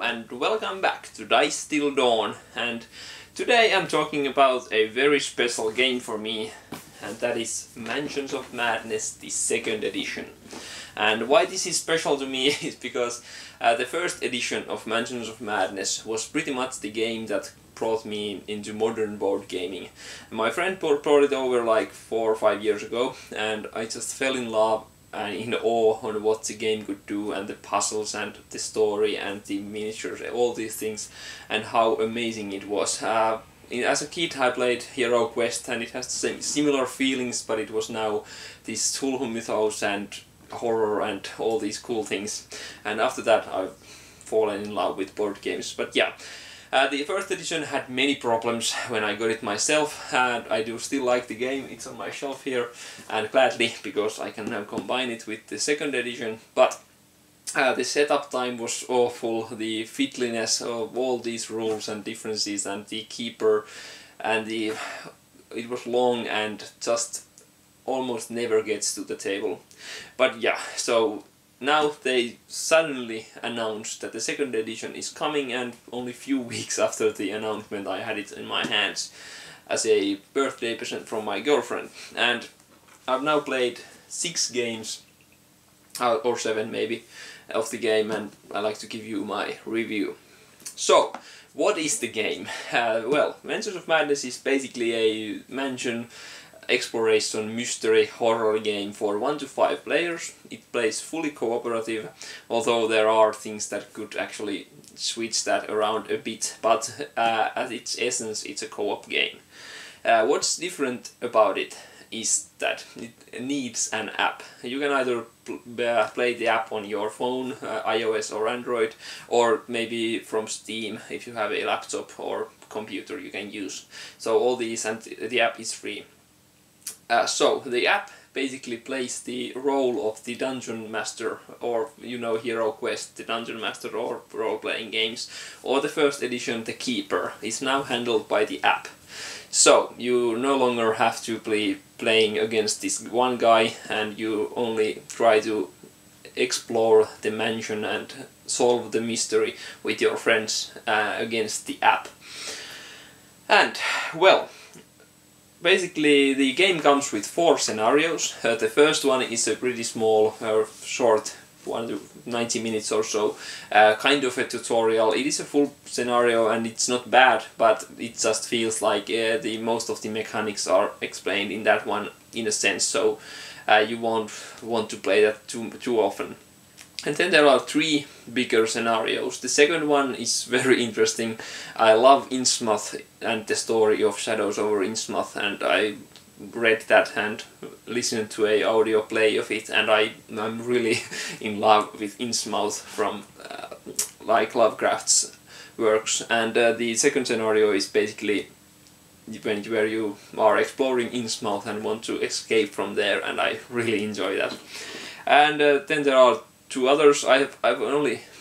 and welcome back to DiceTillDawn, and today I'm talking about a very special game for me, and that is Mansions of Madness, the second edition. And why this is special to me is because the first edition of Mansions of Madness was pretty much the game that brought me into modern board gaming. My friend brought it over like 4 or 5 years ago, and I just fell in love and in awe on what the game could do, and the puzzles and the story and the miniatures, all these things, and how amazing it was. As a kid I played Hero Quest, and it has the same similar feelings, but it was now this Cthulhu mythos and horror and all these cool things. And after that I've fallen in love with board games. But yeah, the first edition had many problems when I got it myself, and I do still like the game. It's on my shelf here, and gladly, because I can now combine it with the second edition. But the setup time was awful, the fiddliness of all these rules and differences, and the keeper, and it was long and just almost never gets to the table. But yeah, so now they suddenly announced that the second edition is coming, and only few weeks after the announcement I had it in my hands as a birthday present from my girlfriend. And I've now played 6 games, or 7 maybe, of the game, and I'd like to give you my review. So, what is the game? Well, Mansions of Madness is basically a mansion exploration mystery horror game for 1 to 5 players. It plays fully cooperative, although there are things that could actually switch that around a bit, but at its essence it's a co-op game. What's different about it is that it needs an app. You can either play the app on your phone, iOS or Android, or maybe from Steam if you have a laptop or computer you can use. So all these, and the app is free. So the app basically plays the role of the dungeon master, or Hero Quest, the dungeon master, or role-playing games, or the first edition, the keeper, is now handled by the app. So you no longer have to be playing against this one guy, and you only try to explore the mansion and solve the mystery with your friends against the app. And well, basically the game comes with 4 scenarios. The first one is a pretty small, short, 90 minutes or so, kind of a tutorial. It is a full scenario and it's not bad, but it just feels like most of the mechanics are explained in that one, in a sense, so you won't want to play that too often. And then there are 3 bigger scenarios. The second one is very interesting. I love Innsmouth and the story of Shadows over Innsmouth, and I read that and listened to a audio play of it, and I'm really in love with Innsmouth from like Lovecraft's works. And the second scenario is basically where you are exploring Innsmouth and want to escape from there, and I really enjoy that. And then there are 2 others. I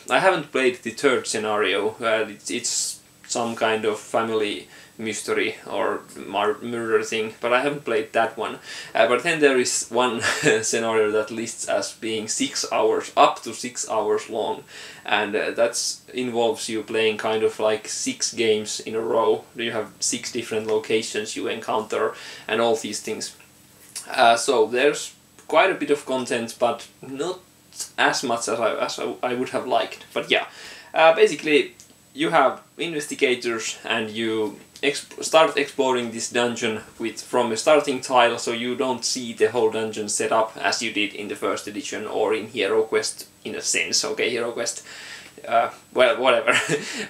haven't played the third scenario. It's some kind of family mystery or murder thing, but I haven't played that one. But then there is one scenario that lists as being 6 hours, up to 6 hours long, and that involves you playing kind of like 6 games in a row. You have 6 different locations you encounter and all these things. So there's quite a bit of content, but not as much as I would have liked. But yeah, basically you have investigators, and you start exploring this dungeon from a starting tile, so you don't see the whole dungeon set up as you did in the first edition or in Hero Quest, in a sense. Okay, Hero Quest, well, whatever.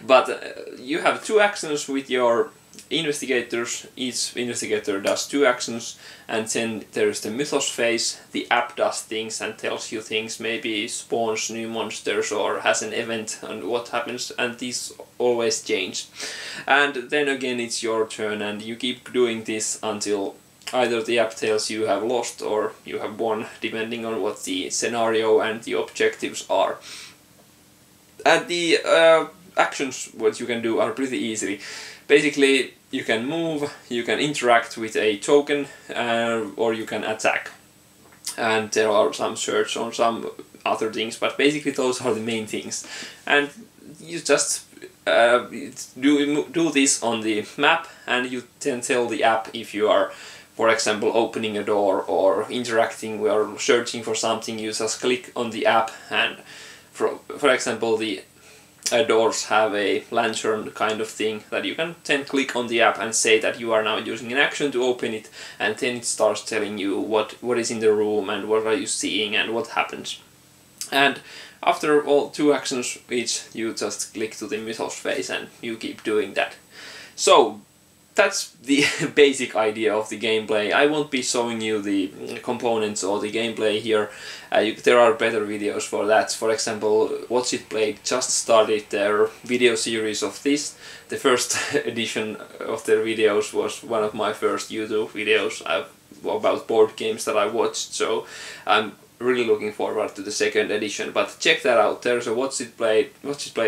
But you have 2 actions with your investigators. Each investigator does 2 actions, and then there is the mythos phase. The app does things and tells you things, maybe spawns new monsters or has an event and what happens, and these always change. And then again it's your turn, and you keep doing this until either the app tells you have lost or you have won, depending on what the scenario and the objectives are. And the actions what you can do are pretty easy. Basically, you can move, you can interact with a token, or you can attack. And there are some search on some other things, but basically those are the main things. And you just do this on the map, and you then tell the app if you are, for example, opening a door or interacting or searching for something. You just click on the app, and for example, the doors have a lantern kind of thing that you can then click on the app and say that you are now using an action to open it, and then it starts telling you what is in the room and what are you seeing and what happens. And after all 2 actions each, you just click to the mythos phase and you keep doing that. So that's the basic idea of the gameplay. I won't be showing you the components or the gameplay here. There are better videos for that. For example, Watch It Play just started their video series of this. The first edition of their videos was one of my first YouTube videos about board games that I watched, so I'm really looking forward to the second edition. But check that out. There's a Watch It Play,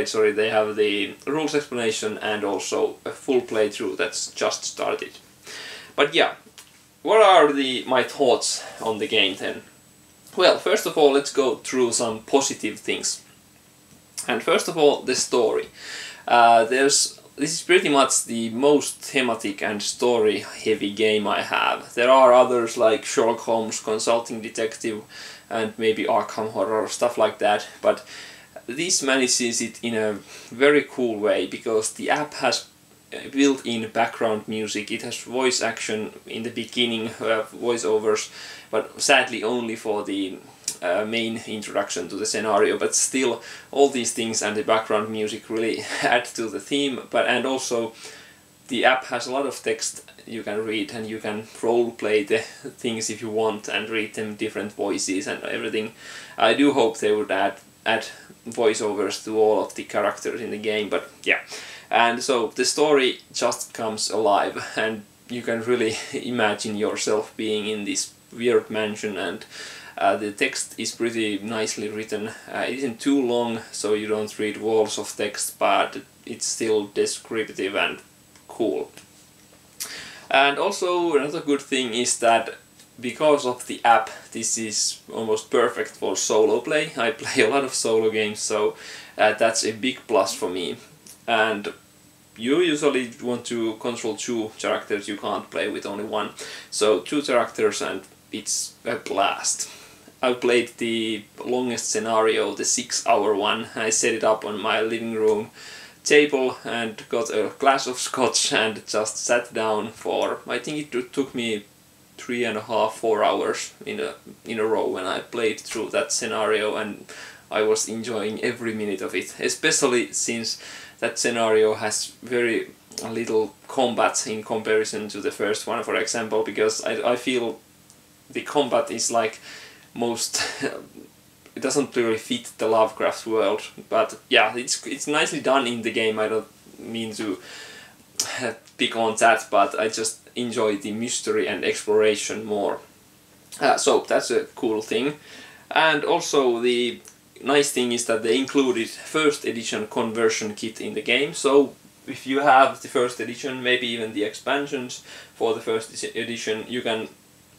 sorry, they have the rules explanation and also a full playthrough that's just started. But yeah, what are my thoughts on the game then? Well, first of all, let's go through some positive things. And first of all, the story. This is pretty much the most thematic and story heavy game I have. There are others like Sherlock Holmes, Consulting Detective, and maybe Arkham Horror, stuff like that, but this manages it in a very cool way because the app has built-in background music. It has voice action in the beginning, voiceovers, but sadly only for the main introduction to the scenario, but still all these things and the background music really add to the theme. And also the app has a lot of text you can read, and you can role play the things if you want and read them different voices and everything. I do hope they would add voiceovers to all of the characters in the game, but yeah. And so the story just comes alive, and you can really imagine yourself being in this weird mansion, and the text is pretty nicely written. It isn't too long, so you don't read walls of text, but it's still descriptive and cool. And also another good thing is that because of the app, this is almost perfect for solo play. I play a lot of solo games, so that's a big plus for me. And you usually want to control 2 characters, you can't play with only 1. So 2 characters and it's a blast. I played the longest scenario, the 6-hour one. I set it up on my living room table and got a glass of scotch and just sat down for, I think it took me 3.5–4 hours in a row when I played through that scenario, and I was enjoying every minute of it, especially since that scenario has very little combat in comparison to the first one, for example, because I feel the combat is like most it doesn't really fit the Lovecraft world, but yeah, it's nicely done in the game. I don't mean to pick on that, but I just enjoy the mystery and exploration more. So that's a cool thing. And also the nice thing is that they included first edition conversion kit in the game, so if you have the first edition, maybe even the expansions for the first edition, you can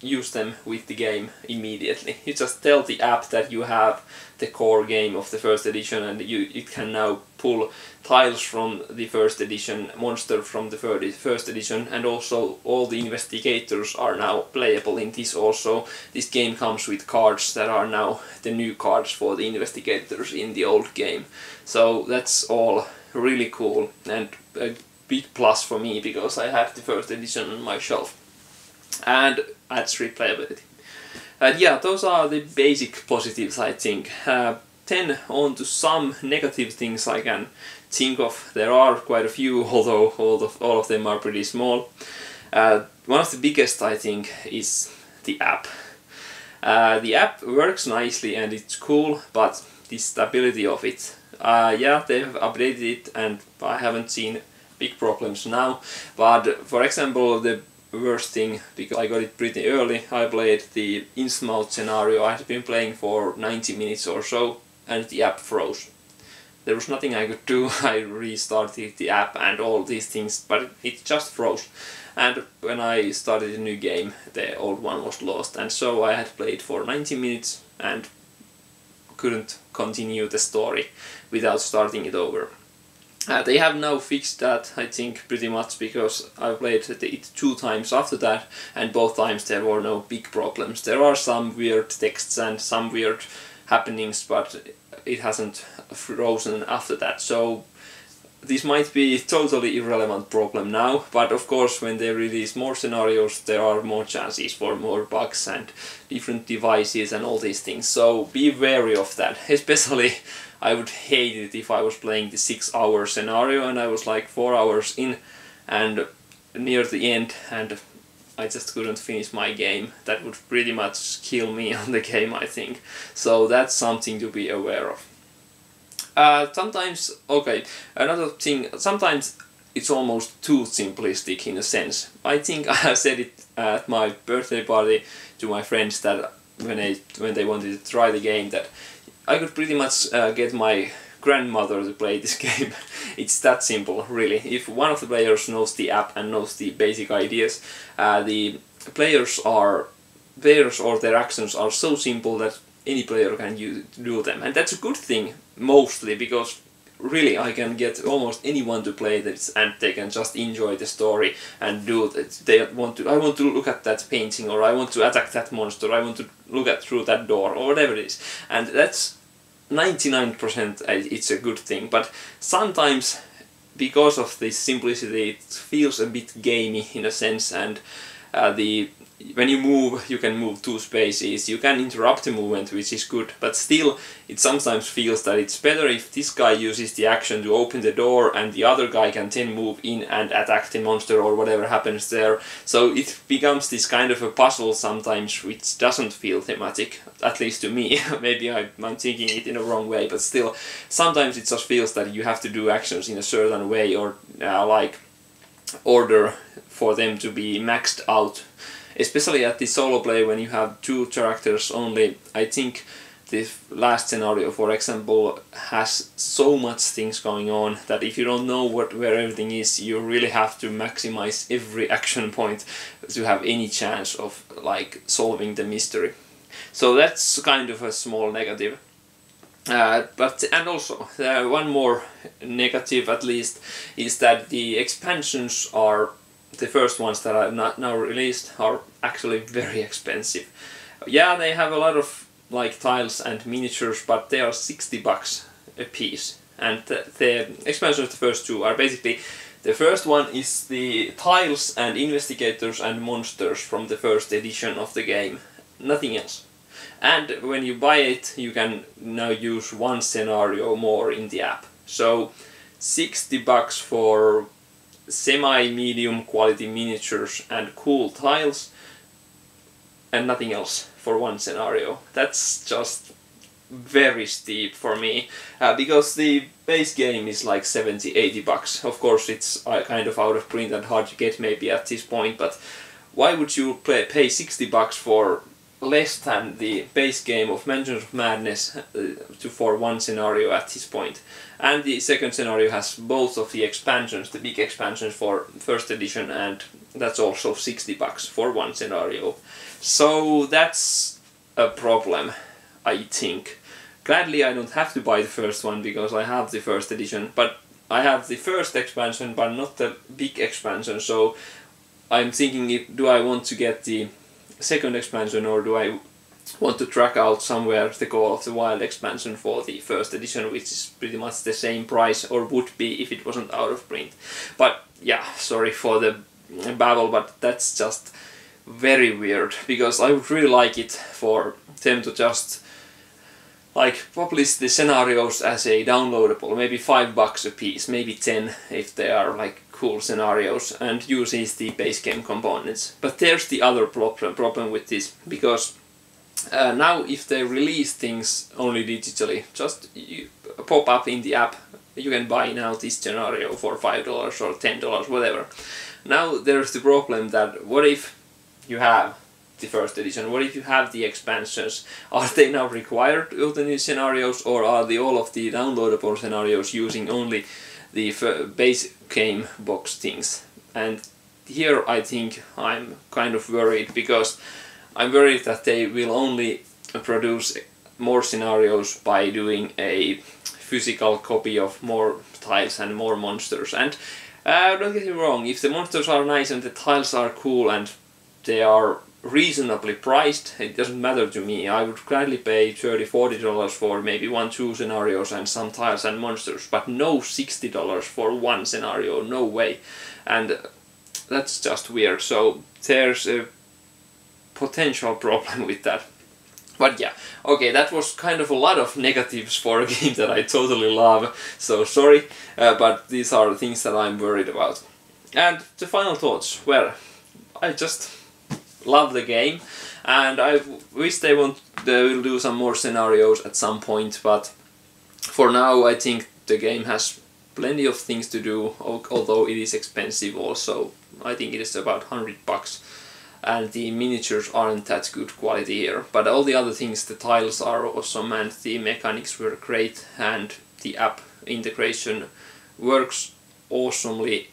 use them with the game immediately. You just tell the app that you have the core game of the first edition, and it can now pull tiles from the first edition, monster from the first edition, and also all the investigators are now playable in this also. This game comes with cards that are now the new cards for the investigators in the old game. So that's all really cool and a big plus for me because I have the first edition on my shelf. And adds replayability. Yeah, those are the basic positives, I think. Then on to some negative things I can think of. There are quite a few, although all of them are pretty small. One of the biggest, I think, is the app. The app works nicely and it's cool, but the stability of it. Yeah, they've updated it and I haven't seen big problems now. But for example, the worst thing, because I got it pretty early, I played the Innsmouth scenario. I had been playing for 90 minutes or so and the app froze. There was nothing I could do. I restarted the app and all these things, but it just froze. And when I started a new game, the old one was lost, and so I had played for 90 minutes and couldn't continue the story without starting it over. They have now fixed that, I think, pretty much, because I played it 2 times after that, and both times there were no big problems. There are some weird texts and some weird happenings, but it hasn't frozen after that. So this might be a totally irrelevant problem now, but of course when they release more scenarios there are more chances for more bugs and different devices and all these things. So be wary of that. Especially I would hate it if I was playing the 6-hour scenario and I was like 4 hours in and near the end and I just couldn't finish my game. That would pretty much kill me on the game, I think. So that's something to be aware of. Sometimes, okay, another thing, sometimes it's almost too simplistic in a sense. I think I said it at my birthday party to my friends that when they wanted to try the game, that I could pretty much get my grandmother to play this game. It's that simple, really. If one of the players knows the app and knows the basic ideas, the players or their actions are so simple that any player can do them, and that's a good thing mostly, because really I can get almost anyone to play this and they can just enjoy the story and do that. I want to look at that painting, or I want to attack that monster, I want to look at through that door, or whatever it is, and that's 99% it's a good thing. But sometimes because of this simplicity it feels a bit gamey in a sense, and when you move, you can move 2 spaces, you can interrupt the movement, which is good, but still it sometimes feels that it's better if this guy uses the action to open the door and the other guy can then move in and attack the monster or whatever happens there. So it becomes this kind of a puzzle sometimes, which doesn't feel thematic, at least to me. Maybe I'm thinking it in a wrong way, but still, sometimes it just feels that you have to do actions in a certain way, or like order for them to be maxed out. Especially at the solo play, when you have 2 characters only. I think the last scenario, for example, has so much things going on that if you don't know where everything is, you really have to maximize every action point to have any chance of like solving the mystery. So that's kind of a small negative. And also one more negative, at least, is that the expansions are, the first ones that are not now released, are actually very expensive. Yeah, they have a lot of like tiles and miniatures, but they are $60 a piece. And the expansions, the first 2, are basically, the first one is the tiles and investigators and monsters from the first edition of the game, nothing else. And when you buy it, you can now use 1 scenario more in the app. So $60 for semi-medium quality miniatures and cool tiles, and nothing else for 1 scenario. That's just very steep for me, because the base game is like $70–80. Of course it's kind of out of print and hard to get maybe at this point, but why would you pay $60 for less than the base game of Mansions of Madness for 1 scenario at this point? And the second scenario has both of the expansions, the big expansions for first edition, and that's also $60 for 1 scenario. So that's a problem, I think. Gladly I don't have to buy the first one because I have the first edition, but I have the first expansion but not the big expansion, so I'm thinking, do I want to get the second expansion, or do I want to track out somewhere the Call of the Wild expansion for the first edition, which is pretty much the same price, or would be if it wasn't out of print. But yeah, sorry for the babble, but that's just very weird, because I would really like it for them to just like publish the scenarios as a downloadable, maybe $5 a piece, maybe 10 if they are like cool scenarios, and uses the base game components. But there's the other problem with this, because now if they release things only digitally, just pop up in the app, you can buy now this scenario for $5 or $10, whatever. Now there's the problem that what if you have the first edition, what if you have the expansions? Are they now required of the new scenarios, or are all of the downloadable scenarios using only the base game box things? And here I think I'm kind of worried, because I'm worried that they will only produce more scenarios by doing a physical copy of more tiles and more monsters. And don't get me wrong, if the monsters are nice and the tiles are cool and they are reasonably priced, it doesn't matter to me. I would gladly pay $30–40 for maybe 1–2 scenarios and some tiles and monsters, but no $60 for one scenario, no way. And that's just weird, so there's a potential problem with that. But yeah, okay, that was kind of a lot of negatives for a game that I totally love, so sorry, but these are the things that I'm worried about. And the final thoughts, well, I just love the game, and I wish they will do some more scenarios at some point, but for now I think the game has plenty of things to do, although it is expensive also. I think it is about $100, and the miniatures aren't that good quality here, but all the other things, the tiles are awesome and the mechanics were great and the app integration works awesomely,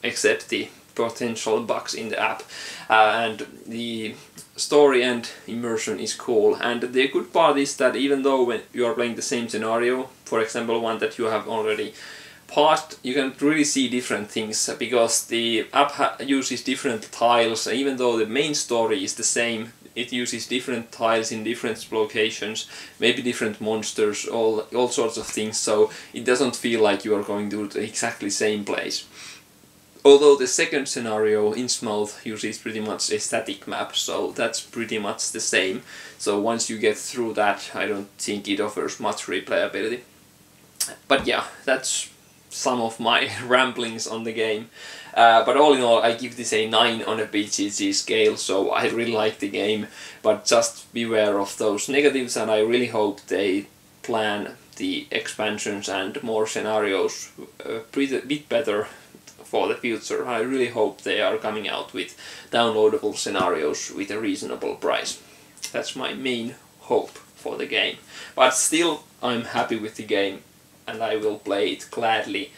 except the potential bugs in the app, and the story and immersion is cool. And the good part is that even though when you are playing the same scenario, for example one that you have already paused, you can really see different things, because the app uses different tiles. Even though the main story is the same, it uses different tiles in different locations, maybe different monsters, all sorts of things, so it doesn't feel like you are going to the exactly same place. Although the second scenario, Innsmouth, uses pretty much a static map, so that's pretty much the same. So once you get through that, I don't think it offers much replayability. But yeah, that's some of my ramblings on the game. But all in all, I give this a 9 on a BGG scale, so I really like the game, but just beware of those negatives, and I really hope they plan the expansions and more scenarios a bit better for the future. I really hope they are coming out with downloadable scenarios with a reasonable price. That's my main hope for the game. But still, I'm happy with the game and I will play it gladly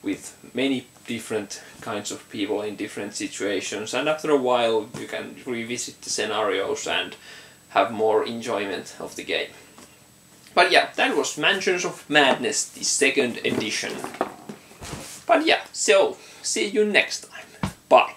with many different kinds of people in different situations, and after a while you can revisit the scenarios and have more enjoyment of the game. But yeah, that was Mansions of Madness, the 2nd edition. But yeah, so see you next time. Bye.